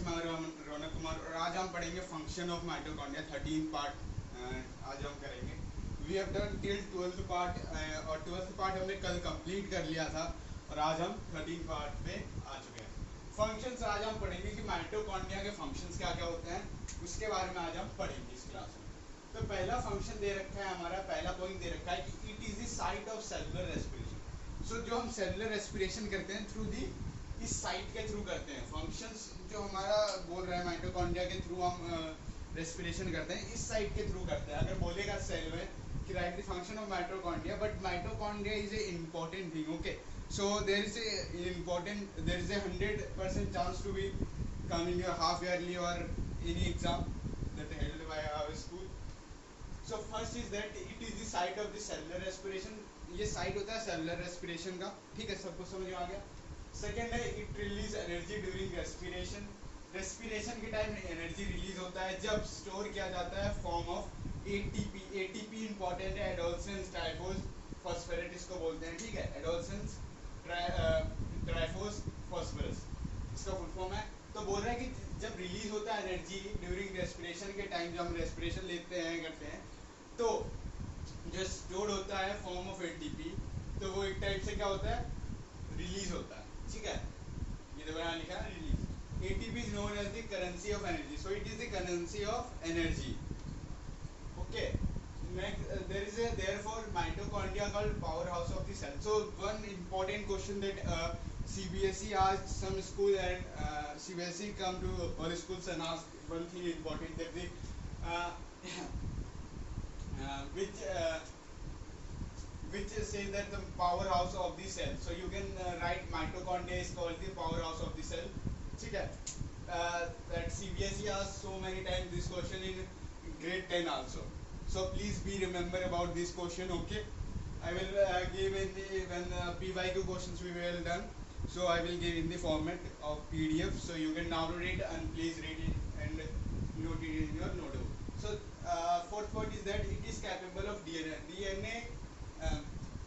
मैं रौनक कुमार और आज हम पढ़ेंगे फंक्शन ऑफ माइटोकॉन्ड्रिया 13 पार्ट आज हम करेंगे। We have done till 12th part और 12th पार्ट हमने कल कंप्लीट कर लिया था और आज हम 13 पार्ट पे आ चुके हैं। फंक्शंस आज हम पढ़ेंगे कि माइटोकॉन्ड्रिया के फंक्शंस क्या क्या होते हैं, उसके बारे में आज हम पढ़ेंगे इस क्लास में। तो पहला फंक्शन दे रखा है, हमारा पहला पॉइंट दे रखा है कि it is the site of cellular respiration. So जो हम सेलुलर रेस्पिरेशन करते हैं थ्रू दी इस साइट के थ्रू करते हैं। फंक्शंस जो हमारा बोल रहा है माइटोकॉन्ड्रिया के थ्रू हम रेस्पिरेशन करते हैं, इस साइट के थ्रू करते हैं। अगर बोलेगा सेल में कि right the function of mitochondria, but mitochondria is a important thing. Okay, so there is a important, there is a 100% chance to be come in your half yearly और any exam that held by our school. So first is that it is the site of the cellular respiration. ये site होता है cellular respiration का, ठीक है, सबको समझ में आ गया। सेकेंड है it release energy during respiration. Respiration के टाइम एनर्जी रिलीज होता है जब स्टोर किया जाता है form of ATP. ATP important है, एडोल्सेंस ट्राइफोस फॉस्फेरेट इसको बोलते हैं, ठीक है, एडोल्सेंस ट्राइफोस फॉस्फोरस इसका फुल फॉर्म है। तो बोल रहा है कि जब रिलीज होता है एनर्जी ड्यूरिंग रेस्पिरेशन के टाइम, जब हम रेस्पिरेशन लेते हैं करते हैं, तो जो स्टोर होता है फॉर्म ऑफ एटीपी, तो वो एक टाइप से क्या होता है, रिलीज होता है, ठीक है। ये तो बना लिखा है release. ATP is known as the currency of energy, so it is the currency of energy. Okay, next there is a therefore mitochondria called powerhouse of the cell. So one important question that CBSE asked some school, and CBSE come to all schools and ask one thing important, that the uh, which says that the powerhouse of the cell. So you can write mitochondria is called the powerhouse of the cell. ठीक है, that CBSE asked so many times this question in grade 10 also. So please be remember about this question. Okay, I will give in the when PYQ questions we will done. So I will give in the format of PDF. So you can download it and please read it and note it in your notebook. So fourth point is that it is capable of DNA. DNA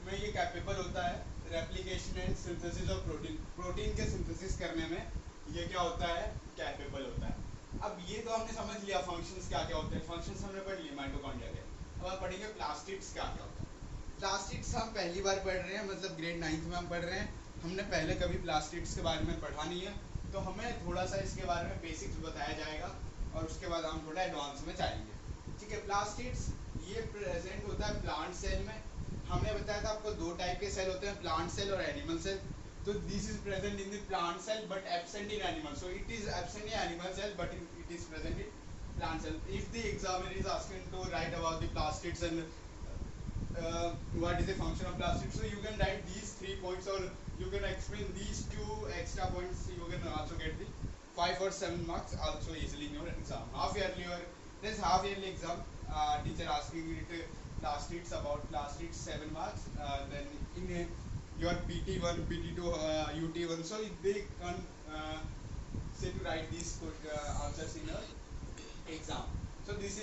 में ये capable होता है replication and synthesis of protein. Protein के synthesis करने में ये क्या होता है, कैपेबल होता है। अब ये तो हमने समझ लिया फंक्शंस क्या क्या होते हैं, फंक्शंस हमने पढ़ लिए माइटोकॉन्ड्रिया के। अब आप पढ़ेंगे प्लास्टिड्स क्या क्या होता है। प्लास्टिड्स हम पहली बार पढ़ रहे हैं, मतलब ग्रेड 9th में हम पढ़ रहे हैं। हमने पहले कभी प्लास्टिड्स के बारे में पढ़ा नहीं है, तो हमें थोड़ा सा इसके बारे में बेसिक्स बताया जाएगा और उसके बाद हम थोड़ा एडवांस में जाएंगे, ठीक है। प्लास्टिड्स ये प्रेजेंट होता है प्लांट सेल में। हमने बताया था आपको दो टाइप के सेल होते हैं, प्लांट सेल और एनिमल सेल। तो this is present in the plant cell but absent in animal. So it is absent in animal cell but it is present in plant cell. If the examiner is asking to write about the plastids and what is the function of plastids, so you can write these 3 points or you can explain these 2 extra points. You can also get the 5 or 7 marks also easily in your exam, half yearly, or this half yearly exam teacher asking it plastids, about plastids 7 marks, then in your PT1 PT2 UT1, so they can say to write these answers in your exam. So this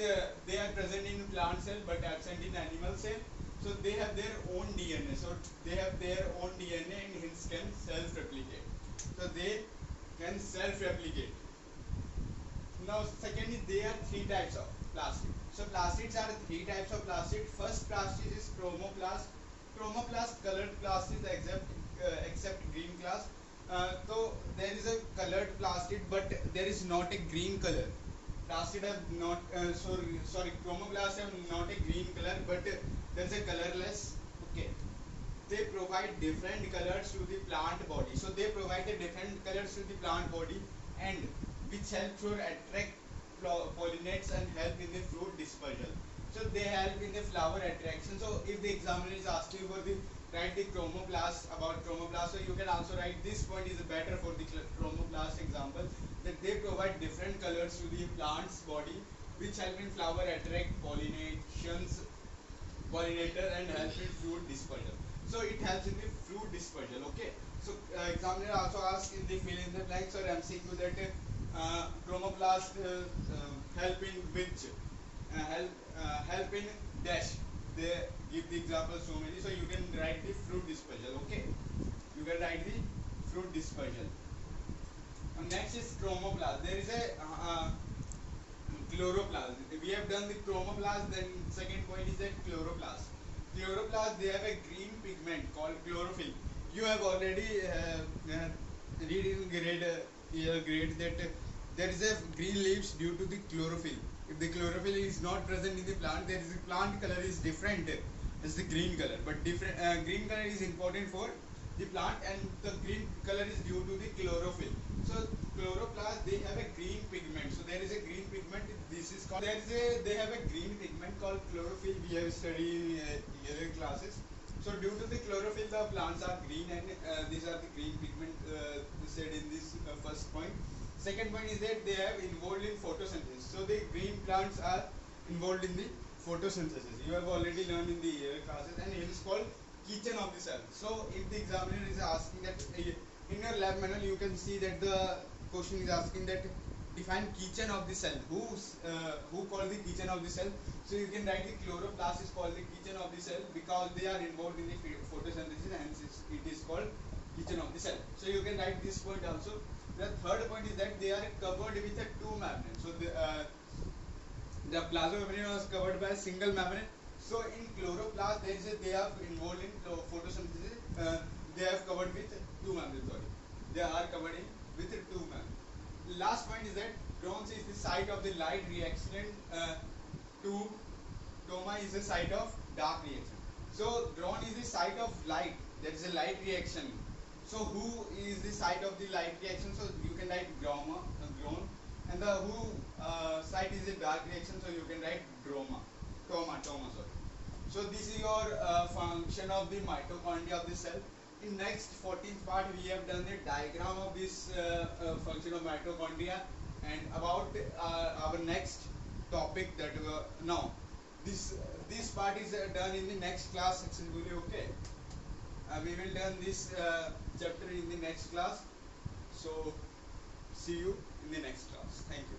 they are present in plant cell but absent in animal cell. So they have their own DNA. So they have their own DNA and hence can self replicate. So they can self replicate. Now second is there are 3 types of plastid. So plastids are 3 types of plastid. First plastid is chromoplast. Chromoplast colored plastid except green class. So there is a colored plastid but there is not a green color. Plastid have not chromoplast have not a green color but there is a colorless. Okay, they provide different colors to the plant body. So they provide the different colors to the plant body and which help to attract pollinates and help in the fruit dispersal. So they help in the flower attraction. So if the examiner is asking for the write the chromoplast, about chromoplast, so you can also write this point is better for the chromoplast example, that they provide different colors to the plant's body which help in flower attract pollinator and help in fruit dispersal. So it helps in the fruit dispersal. Okay, so examiner also asks in the fill in the blanks or MCQ that chromoplast help in which help in dash. They give the example so many, so you can write the fruit dispersal. Okay, you can write the fruit dispersal. Next is chromoplast. There is a chloroplast. We have done the chromoplast. Then second point is that chloroplast. Chloroplast, they have a green pigment called chlorophyll. You have already read in grade that there is a green leaves due to the chlorophyll. If the chlorophyll is not present in the plant, there is a plant color is different as the green color. But different green color is important for the plant, and the green color is due to the chlorophyll. So chloroplast, they have a green pigment. So there is a green pigment. This is called. They have a green pigment called chlorophyll. We have studied in earlier classes. So due to the chlorophyll, the plants are green, and these are the green pigment said in this first point. Second point is that they have involved in photosynthesis. So the green plants are involved in the photosynthesis. You have already learned in the classes, and it is called kitchen of the cell. So if the examiner is asking that in your lab manual, you can see that the question is asking that define kitchen of the cell. Who called the kitchen of the cell? So you can write the chloroplast is called the kitchen of the cell because they are involved in the photosynthesis, and it is called kitchen of the cell. So you can write this point also. The third point is that they are covered with a two membrane. So the plasma membrane was covered by a single membrane. So in chloroplast, they are involved in photosynthesis. They have covered with two membranes. Sorry, they are covered in with two membranes. Last point is that Crohn's is the site of the light reaction to Toma is the site of dark reaction. So Crohn is the site of light. There is a light reaction. So who is the site of the light reaction? So you can write Crohn, and the who site is the dark reaction. So you can write Toma. Sorry. So this is your function of the mitochondria of the cell. In next 14th part, we have done the diagram of this function of mitochondria, and about our next topic that now this part is done in the next class successfully. Okay, we will done this chapter in the next class. So see you in the next class. Thank you.